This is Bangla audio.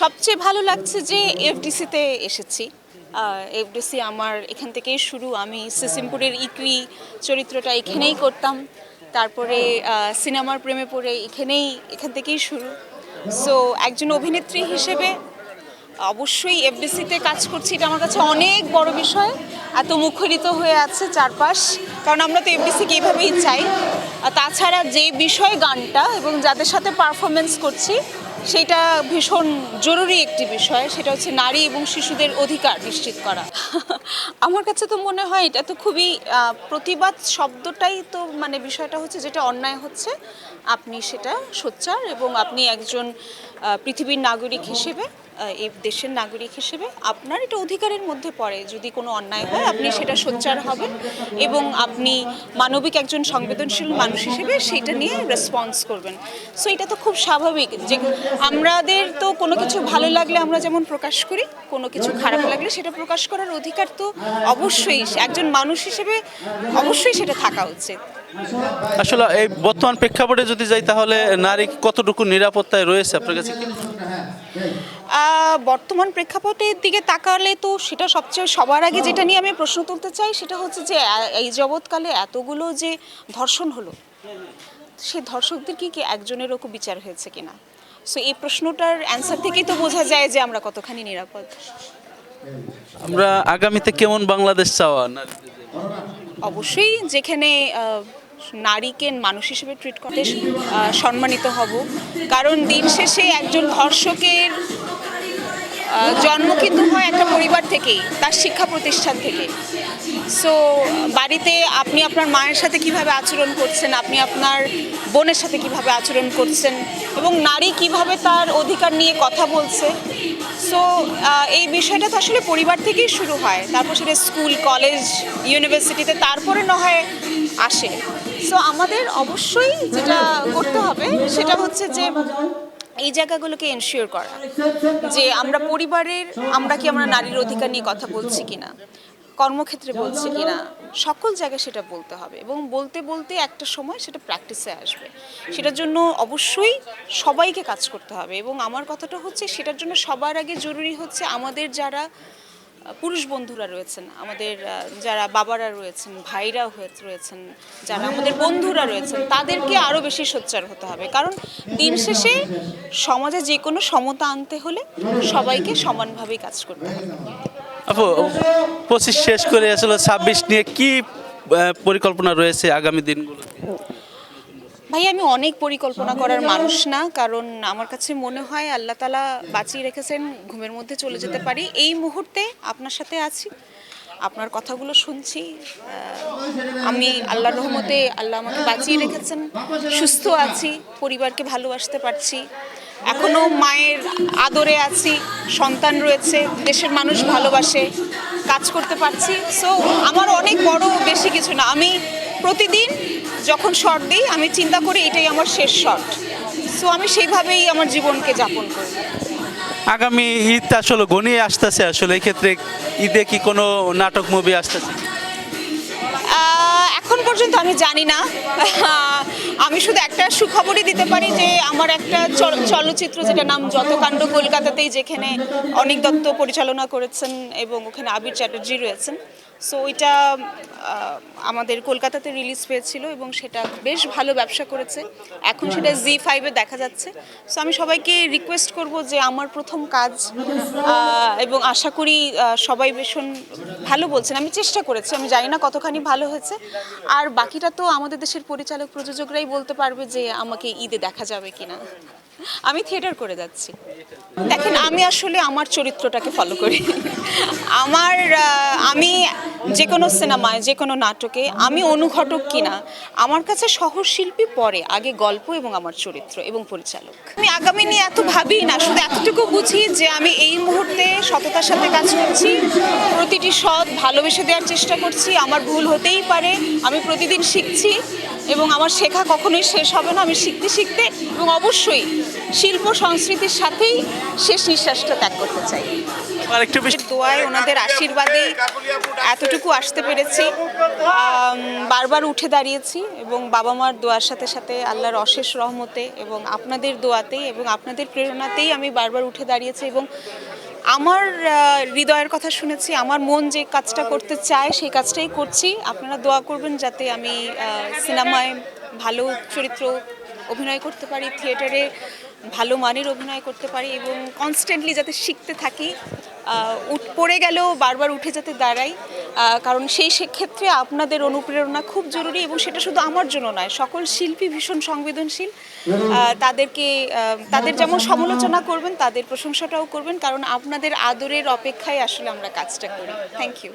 সবচেয়ে ভালো লাগছে যে এফডিসিতে এসেছি। এফডিসি আমার এখান থেকেই শুরু। আমি সিসিমপুরের ইকুই চরিত্রটা এখানেই করতাম। তারপরে সিনেমার প্রেমে পড়ে এখান থেকেই শুরু। সো একজন অভিনেত্রী হিসেবে অবশ্যই এফডিসিতে কাজ করছি, এটা আমার কাছে অনেক বড় বিষয়। এত মুখরিত হয়ে আছে চারপাশ, কারণ আমরা তো এফডিসিকে এইভাবেই চাই। আর তাছাড়া যে বিষয় গানটা এবং যাদের সাথে পারফরমেন্স করছি সেটা ভীষণ জরুরি একটি বিষয়, সেটা হচ্ছে নারী এবং শিশুদের অধিকার নিশ্চিত করা। আমার কাছে তো মনে হয় এটা তো খুবই প্রতিবাদ শব্দটাই তো মানে বিষয়টা হচ্ছে যেটা অন্যায় হচ্ছে আপনি সেটা সোচ্চার এবং আপনি একজন পৃথিবীর নাগরিক হিসেবে, এই দেশের নাগরিক হিসেবে আপনার এটা অধিকারের মধ্যে পড়ে। যদি কোনো অন্যায় হয় আপনি সেটা সোচ্চার হবেন এবং আপনি মানবিক একজন সংবেদনশীল মানুষ হিসেবে সেইটা নিয়ে রেসপন্স করবেন। সো এটা তো খুব স্বাভাবিক যে আমাদের তো কোনো কিছু ভালো লাগলে আমরা যেমন প্রকাশ করি, কোনো কিছু খারাপ লাগলে সেটা প্রকাশ করার অধিকার তো অবশ্যই একজন মানুষ হিসেবে অবশ্যই সেটা থাকা উচিত। আসলে এই বর্তমান প্রেক্ষাপটে যদি যাই তাহলে নারী কতটুকু নিরাপত্তায় রয়েছে আপনার কাছে কি? বর্তমান প্রেক্ষাপটের দিকে তাকালে তো সেটা সবচেয়ে সবার আগে যেটা নিয়ে আমি প্রশ্ন তুলতে চাই সেটা হচ্ছে যে এই জগৎকালে এতগুলো যে ধর্ষণ হলো, সেই ধর্ষকদের কি একজনেরও বিচার হয়েছে কিনা? সো এই প্রশ্নটার অ্যান্সার থেকেই তো বোঝা যায় যে আমরা কতখানি নিরাপদ। আমরা আগামীতে কেমন বাংলাদেশ চাওয়া অবশ্যই যেখানে নারীকে মানুষ হিসেবে ট্রিট করতে সম্মানিত হব, কারণ দিন শেষে একজন ধর্ষকের জন্ম কিন্তু হয় একটা পরিবার থেকেই, তার শিক্ষা প্রতিষ্ঠান থেকে। সো বাড়িতে আপনি আপনার মায়ের সাথে কিভাবে আচরণ করছেন, আপনি আপনার বোনের সাথে কিভাবে আচরণ করছেন এবং নারী কিভাবে তার অধিকার নিয়ে কথা বলছে। সো এই বিষয়টা তো আসলে পরিবার থেকেই শুরু হয়, তারপর সেটা স্কুল, কলেজ, ইউনিভার্সিটিতে তারপরে না হয় আসে। সো আমাদের অবশ্যই যেটা করতে হবে সেটা হচ্ছে যে এই জায়গাগুলোকে এনশিওর করা যে আমরা পরিবারের আমরা নারীর অধিকার নিয়ে কথা বলছি কিনা, কর্মক্ষেত্রে বলছি কিনা, সকল জায়গায় সেটা বলতে হবে এবং বলতে বলতে একটা সময় সেটা প্র্যাকটিসে আসবে। সেটার জন্য অবশ্যই সবাইকে কাজ করতে হবে এবং আমার কথাটা হচ্ছে সেটার জন্য সবার আগে জরুরি হচ্ছে আমাদের যারা পুরুষ বন্ধুরা রয়েছেন, আমাদের যারা বাবারা রয়েছেন, ভাইরা রয়েছেন, যারা আমাদের বন্ধুরা রয়েছেন, তাদেরকে আরও বেশি সোচ্চার হতে হবে। কারণ দিন শেষে সমাজে যে কোনো সমতা আনতে হলে সবাইকে সমানভাবেই কাজ করতে হবে। আপু 25 শেষ করে আসলে 26 নিয়ে কি পরিকল্পনা রয়েছে আগামী দিনগুলোতে? ভাই আমি অনেক পরিকল্পনা করার মানুষ না, কারণ আমার কাছে মনে হয় আল্লাহ তাআলা বাঁচিয়ে রেখেছেন, ঘুমের মধ্যে চলে যেতে পারি। এই মুহূর্তে আপনার সাথে আছি, আপনার কথাগুলো শুনছি। আমি আল্লাহর রহমতে আল্লাহ আমাকে বাঁচিয়ে রেখেছেন, সুস্থ আছি, পরিবারকে ভালোবাসতে পারছি, এখনো মায়ের আদরে আছি, সন্তান রয়েছে, দেশের মানুষ ভালোবাসে, কাজ করতে পারছি। সো আমার অনেক বড় বেশি কিছু না। আমি প্রতিদিন যখন শর্ট দিই আমি চিন্তা করি এটাই আমার শেষ শর্ট। সো আমি সেইভাবেই আমার জীবনকে যাপন করি। আগামী ঈদ আসলে ঘনিয়ে আসতেছে, আসলে এই ক্ষেত্রে ঈদে কি কোনো নাটক মুভি আসতেছে? এখন পর্যন্ত আমি জানি না। আমি শুধু একটা সুখবরই দিতে পারি যে আমার একটা চলচ্চিত্র যেটা নাম যত কাণ্ড কলকাতাতেই, যেখানে অনিক দত্ত পরিচালনা করেছেন এবং ওখানে আবির চ্যাটার্জি রয়েছেন। সো ওইটা আমাদের কলকাতাতে রিলিজ পেয়েছিল এবং সেটা বেশ ভালো ব্যবসা করেছে, এখন সেটা জি5-এ দেখা যাচ্ছে। সো আমি সবাইকে রিকোয়েস্ট করব যে আমার প্রথম কাজ এবং আশা করি সবাই ভীষণ ভালো বলছেন, আমি চেষ্টা করেছি, আমি জানি না কতখানি ভালো হয়েছে। আর বাকিটা তো আমাদের দেশের পরিচালক প্রযোজকরাই বলতে পারবে যে আমাকে ঈদে দেখা যাবে কিনা। আমি থিয়েটার করে যাচ্ছি। দেখেন আমি আসলে আমার চরিত্রটাকে ফলো করি। আমি যে কোনো সিনেমায়, যে কোনো নাটকে আমি অনুঘটক কিনা, আমার কাছে সহশিল্পী পরে, আগে গল্প এবং আমার চরিত্র এবং পরিচালক। আমি আগামী নিয়ে এত ভাবি না, শুধু এতটুকু বুঝি যে আমি এই মুহূর্তে সততার সাথে কাজ করছি, প্রতিটি ভালোবেসে দেওয়ার চেষ্টা করছি। আমার ভুল হতেই পারে, আমি প্রতিদিন শিখছি। এবং আমার শেখা কখনোই শেষ হবে না। আমি শিখতে শিখতে এবং অবশ্যই শিল্প সংস্কৃতির সাথেই শেষ নিঃশ্বাসটা ত্যাগ করতে চাই। আর একটু বেশি দোয়ায় ওনাদের আশীর্বাদেই এতটুকু আসতে পেরেছি। বারবার উঠে দাঁড়িয়েছি এবং বাবা মার দোয়ার সাথে সাথে আল্লাহর অশেষ রহমতে এবং আপনাদের দোয়াতেই এবং আপনাদের প্রেরণাতেই আমি বারবার উঠে দাঁড়িয়েছি এবং আমার হৃদয়ের কথা শুনেছি। আমার মন যে কাজটা করতে চায় সেই কাজটাই করছি। আপনারা দোয়া করবেন যাতে আমি সিনেমায় ভালো চরিত্র অভিনয় করতে পারি, থিয়েটারে ভালো মানের অভিনয় করতে পারি এবং কনস্ট্যান্টলি যাতে শিখতে থাকি, পড়ে গেলেও বারবার উঠে যেতে দাঁড়াই। কারণ সেই ক্ষেত্রে আপনাদের অনুপ্রেরণা খুব জরুরি এবং সেটা শুধু আমার জন্য নয়, সকল শিল্পী ভীষণ সংবেদনশীল। তাদেরকে তাদের যেমন সমালোচনা করবেন, তাদের প্রশংসাটাও করবেন, কারণ আপনাদের আদরের অপেক্ষায় আসলে আমরা কাজটা করি। Thank you.